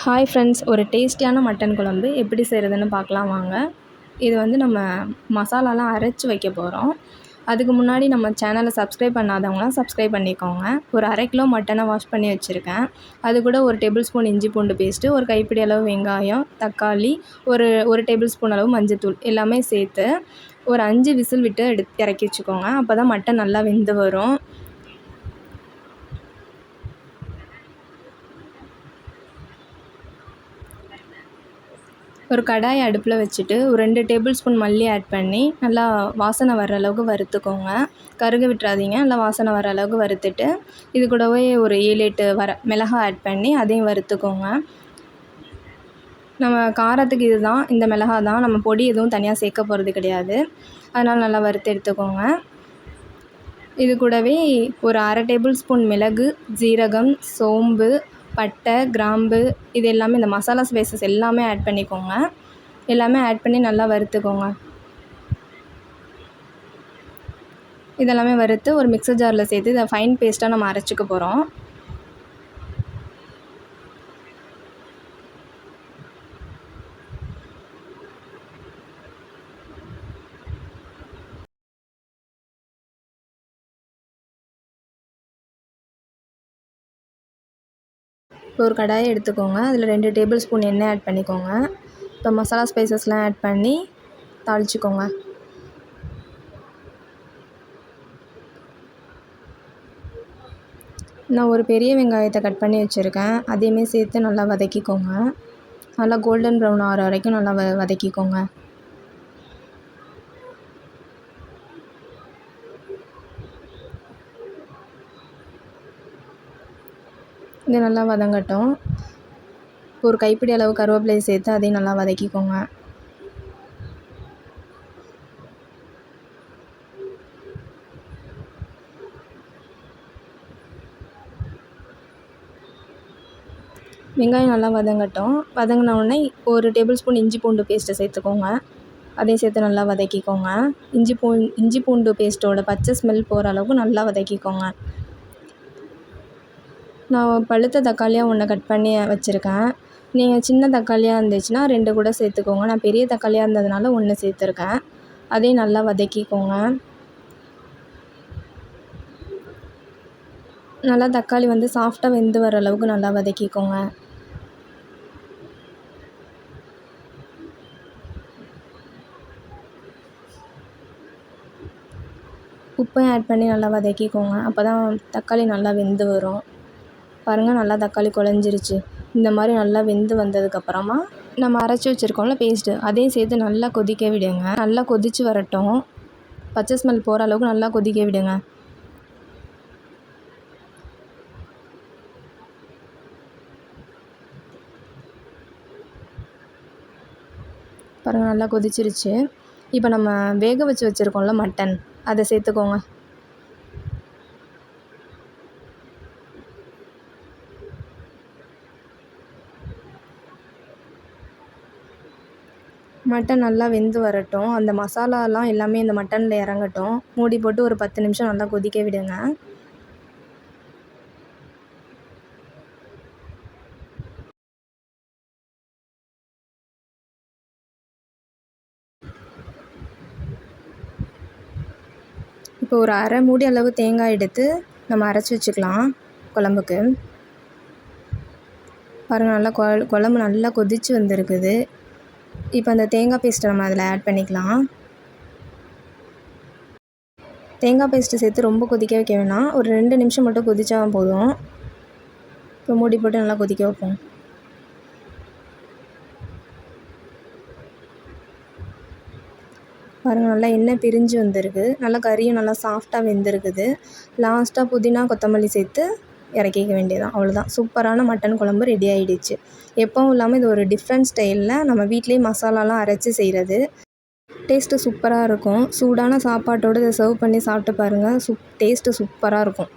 Hi friends, ஒரு டேஸ்டியான mutton குழம்பு எப்படி செய்கிறதுன்னு பார்க்கலாம் வாங்க. இது வந்து நம்ம மசாலாலாம் அரைச்சி வைக்க போகிறோம். அதுக்கு முன்னாடி நம்ம சேனலை சப்ஸ்கிரைப் பண்ணாதவங்களாம் சப்ஸ்கிரைப் பண்ணிக்கோங்க. ஒரு 1/2 கிலோ மட்டனை வாஷ் பண்ணி வச்சுருக்கேன். அது கூட 1 டேபிள் ஸ்பூன் இஞ்சி பூண்டு பேஸ்ட்டு, ஒரு கைப்பிடி அளவு வெங்காயம், தக்காளி, ஒரு டேபிள் ஸ்பூன் அளவு மஞ்சத்தூள் எல்லாமே சேர்த்து ஒரு 5 விசில் விட்டு இறக்கி வச்சுக்கோங்க. அப்போ தான் மட்டன் நல்லா வெந்து வரும். ஒரு கடாய் அடுப்பில் வச்சுட்டு ஒரு 2 டேபிள் ஸ்பூன் மல்லி ஆட் பண்ணி நல்லா வாசனை வர்ற அளவுக்கு வறுத்துக்கோங்க. கருக விட்டுறாதீங்க. நல்லா வாசனை வர அளவுக்கு வறுத்துட்டு இது கூடவே ஒரு 7, 8 மிளகாய் ஆட் பண்ணி அதையும் வறுத்துக்கோங்க. நம்ம காரத்துக்கு இதுதான், இந்த மிளகாய் தான். நம்ம பொடி எதுவும் தனியாக சேர்க்க போகிறது கிடையாது. அதனால் நல்லா வறுத்து எடுத்துக்கோங்க. இது கூடவே ஒரு 1/2 டேபிள் ஸ்பூன் மிளகு, ஜீரகம், சோம்பு, பட்டை, கிராம்பு இது எல்லாமே இந்த மசாலா ஸ்பைசஸ் எல்லாமே ஆட் பண்ணிக்கோங்க. எல்லாமே ஆட் பண்ணி நல்லா வறுத்துக்கோங்க. இதெல்லாமே வறுத்து ஒரு மிக்சர் ஜாரில் சேர்த்து இதை ஃபைன் பேஸ்ட்டாக நம்ம அரைச்சிக்க போகிறோம். இப்போ ஒரு கடாயை எடுத்துக்கோங்க. அதில் 2 டேபிள் ஸ்பூன் எண்ணெய் ஆட் பண்ணிக்கோங்க. இப்போ மசாலா ஸ்பைசஸ்லாம் ஆட் பண்ணி தாளிச்சிக்கோங்க. நான் ஒரு பெரிய வெங்காயத்தை கட் பண்ணி வச்சுருக்கேன். அதையுமே சேர்த்து நல்லா வதக்கிக்கோங்க. நல்லா கோல்டன் ப்ரௌன் ஆகிற வரைக்கும் நல்லா வதக்கிக்கோங்க. இது நல்லா வதங்கட்டும். ஒரு கைப்பிடி அளவு கருவேப்பிலையை சேர்த்து அதையும் நல்லா வதக்கிக்கோங்க. வெங்காயம் நல்லா வதங்கட்டும். வதங்கின உடனே ஒரு டேபிள் ஸ்பூன் இஞ்சி பூண்டு பேஸ்ட்டை சேர்த்துக்கோங்க. அதையும் சேர்த்து நல்லா வதக்கிக்கோங்க. இஞ்சி பூண்டு பேஸ்ட்டோட பச்சை ஸ்மெல் போகிற அளவுக்கு நல்லா வதக்கிக்கோங்க. நான் பழுத்த தக்காளியாக 1 கட் பண்ணி வச்சுருக்கேன். நீங்கள் சின்ன தக்காளியாக இருந்துச்சுன்னா 2 கூட சேர்த்துக்கோங்க. நான் பெரிய தக்காளியாக இருந்ததுனால 1 சேர்த்துருக்கேன். அதையும் நல்லா வதக்கிக்கோங்க. நல்லா தக்காளி வந்து சாஃப்டாக வெந்து வர அளவுக்கு நல்லா வதக்கிக்கோங்க. உப்பையும் ஆட் பண்ணி நல்லா வதக்கிக்கோங்க. அப்போ தான் தக்காளி நல்லா வெந்து வரும். பாருங்கள், நல்லா தக்காளி குழஞ்சிருச்சு. இந்த மாதிரி நல்லா வெந்து வந்ததுக்கப்புறமா நம்ம அரைச்சி வச்சுருக்கோம்ல பேஸ்ட்டு, அதையும் சேர்த்து நல்லா கொதிக்க விடுங்க. நல்லா கொதித்து வரட்டும். பச்சை ஸ்மெல் போகிற அளவுக்கு நல்லா கொதிக்க விடுங்க. பாருங்கள், நல்லா கொதிச்சிருச்சு. இப்போ நம்ம வேக வச்சு வச்சுருக்கோம்ல மட்டன், அதை சேர்த்துக்கோங்க. மட்டன் நல்லா வெந்து வரட்டும். அந்த மசாலாலாம் எல்லாமே இந்த மட்டனில் இறங்கட்டும். மூடி போட்டு ஒரு 10 நிமிஷம் நல்லா கொதிக்க விடுங்க. இப்போ ஒரு 1/2 மூடி அளவு தேங்காய் எடுத்து நம்ம அரைச்சி வச்சுக்கலாம் குழம்புக்கு. பாருங்கள், நல்லா குழம்பு நல்லா கொதித்து வந்திருக்குது. இப்போ அந்த தேங்காய் பேஸ்ட்டை நம்ம அதில் ஆட் பண்ணிக்கலாம். தேங்காய் பேஸ்ட்டு சேர்த்து ரொம்ப கொதிக்க வைக்க வேணாம். ஒரு 2 நிமிஷம் மட்டும் கொதிச்சா போதும். இப்போ மூடி போட்டு நல்லா கொதிக்க வைப்போம். பாருங்கள், நல்லா எண்ணெய் பிரிஞ்சு வந்திருக்கு. நல்லா கறியும் நல்லா சாஃப்டாக வெந்திருக்குது. லாஸ்ட்டாக புதினா கொத்தமல்லி சேர்த்து இறக்கிக்க வேண்டியதான். அவ்வளோதான், சூப்பரான மட்டன் குழம்பு ரெடி ஆகிடுச்சு. எப்பவும் இல்லாமல் இது ஒரு டிஃப்ரெண்ட் ஸ்டைலில் நம்ம வீட்டிலேயே மசாலாலாம் அரைச்சி செய்கிறது. டேஸ்ட்டு சூப்பராக இருக்கும். சூடான சாப்பாட்டோடு இதை சர்வ் பண்ணி சாப்பிட்டு பாருங்கள். டேஸ்ட்டு சூப்பராக இருக்கும்.